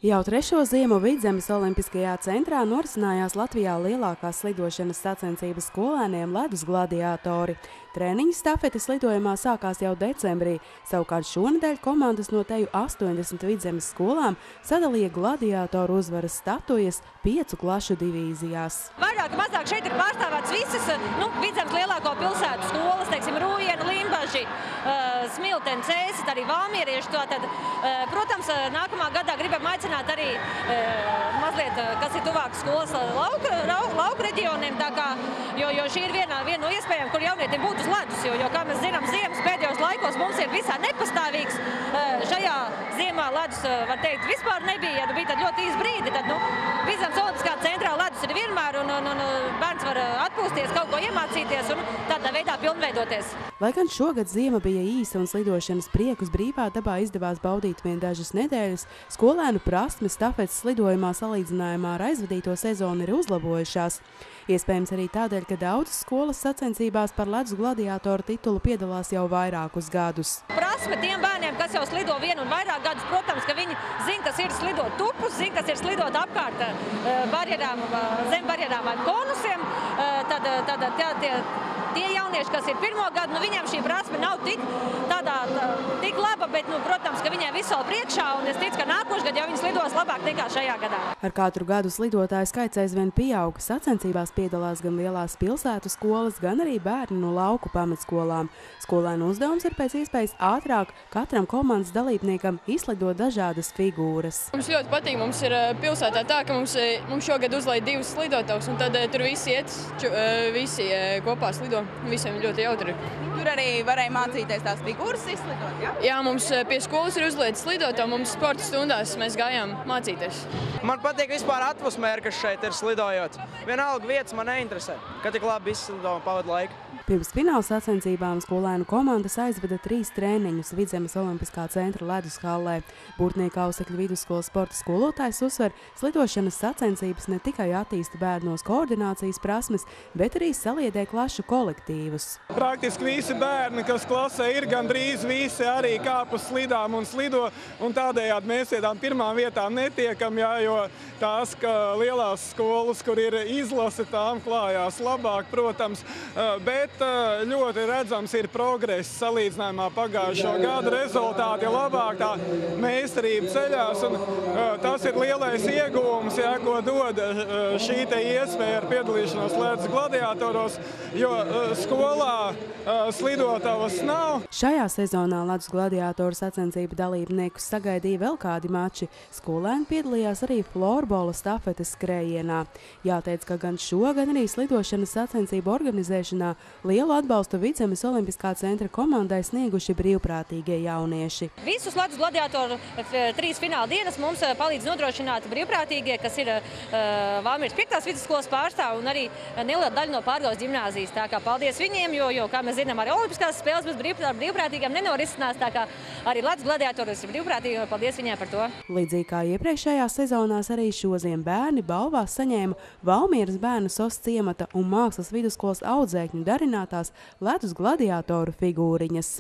Jau trešo ziemu Vidzemes Olimpiskajā centrā norisinājās Latvijā lielākās slidošanas sacensības skolēniem ledus gladiatori. Treniņu stafetes lidojumā sākās jau decembrī, savukārt šonedēļ komandas no teju 80 Vidzemes skolām sadalīja gladiatoru uzvaras statujas 5 klašu divīzijās. Vairāk mazāk šeit ir pārstāvēts visas Vidzemes lielāko pilsētu skolas, teiksim, Rūjiena, Limbaži, Smiltene, Cēsis, arī Valmierieši. Tātad, protams, nākamā gadā gribam aicināt arī mazliet, kas ir tuvāk skolas lauku reģioniem, jo šī ir viena no iespējām, kur jaunietim būtu uz ledus, jo, kā mēs zinām, ziemas pēdējos laikos mums ir visā nepastāvīgs. Šajā ziemā ledus, var teikt, vispār nebija, ja bija tad ļoti īsts brīdi, tad, Vidzemes Olimpiskā centrā ledus ir vienmēr, un bērns var atpūsties, kaut ko iemācīties un tādā veidā pilnveidoties. Lai gan šogad ziema bija īsa un slidošanas priekus brīvā dabā izdevās baudīt vien dažas nedēļas, skolēnu prasmes stafetes lidojumā salīdzinājumā ar aizvadīto sezonu ir uzlabojušās. Iespējams arī tādēļ, ka daudzas skolas sacensībās par ledus gladiatoru titulu piedalās jau vairākus gadus. Prasme tiem bērniem, kas jau slido vienu un vairāk gadus, protams, ka viņi zina, kas ir slidot tupus, zina, kas ir slidot apkārt barjerām, zem barjerām vai konusiem. Tad tie jaunieši, kas ir pirmo gadu, viņiem šī prasme nav tik laba, bet, protams, ka viņiem visu vēl priekšā, un es ticu, ka nākošais gads jau viņi slidos labāk nekā šajā gadā. Ar katru gadu slidotāju skaits aizvien pieaug. Sacensībās piedalās gan lielās pilsētu skolas, gan arī bērni no lauku pamatskolām. Skolēnu uzdevums ir pēc iespējas ātrāk katram komandas dalībniekam izslidot dažādas figūras. Mums ļoti patīk, mums ir pilsētā tā, ka mums šogad uzlaid 2 slidotājus, un tad tur visi kopā slido. Visiem ļoti jautri. Tur arī varēja mācīties tās figūras izslidot, ja? Jā, mums pie skolas ir uzlietas slidot, un mums sporta stundās mēs gājām mācīties. Man patīk vispār atmosfēra, kas šeit ir slidojot. Vienalga vietas man neinteresē, ka tik labi izslido un pavada laiku. Pirms fināla sacensībām skolēnu komandas aizveda 3 treniņus Vidzemes Olimpiskā centra ledus hallē. Būrtnieka Ausekļu vidusskolas sporta skolotājs uzsver, slidošanas sacensības ne tikai attīsta bērnos koordinācijas prasmes, bet arī saliedē klašu kolektīvus. Praktiski visi bērni, kas klasē ir, gandrīz visi arī kāp uz slidām un slido, un tādējādi mēs pie tām pirmām vietām netiekam, jo tās, ka lielās skolas, kur ir izlase, tām klājās labāk, protams, bet ļoti redzams ir progress salīdzinājumā pagājušo gadu. Rezultāti ir labāk, tā meistarība ceļās, un tas ir lielais ieguvums, ko dod šī te iespēja ar piedalīšanos ledus gladiatoros, jo skolā slidotavas nav. Šajā sezonā ledus gladiatoru sacensību dalībniekus sagaidīja vēl kādi mači. Skolēni piedalījās arī florbola stafetes skrējienā. Jāteic, ka gan šo, gan arī slidošanas sacensību organizēšanā lielu atbalstu Vidzemes Olimpiskā centra komandai snieguši brīvprātīgie jaunieši. Visus ledus gladiatoru 3 fināla dienas mums palīdz nodrošināt brīvprātīgie, kas ir Valmieras 5. vidusskolas pārstāvi un arī neliela daļa no Pārgales ģimnāzijas. Tā kā paldies viņiem, jo kā mēs zinām, arī olimpiskās spēles bez brīvprātīgiem nenorisinās, tā kā arī ledus gladiatoros ir brīvprātīgi, un paldies viņiem par to. Līdzīgi kā iepriekšējās sezonās arī šoziem bērni balvās saņēma Valmieras bērnu SOS ciemata un Mākslas vidusskolas audzēkņu darinātās ledus gladiatoru figūriņas.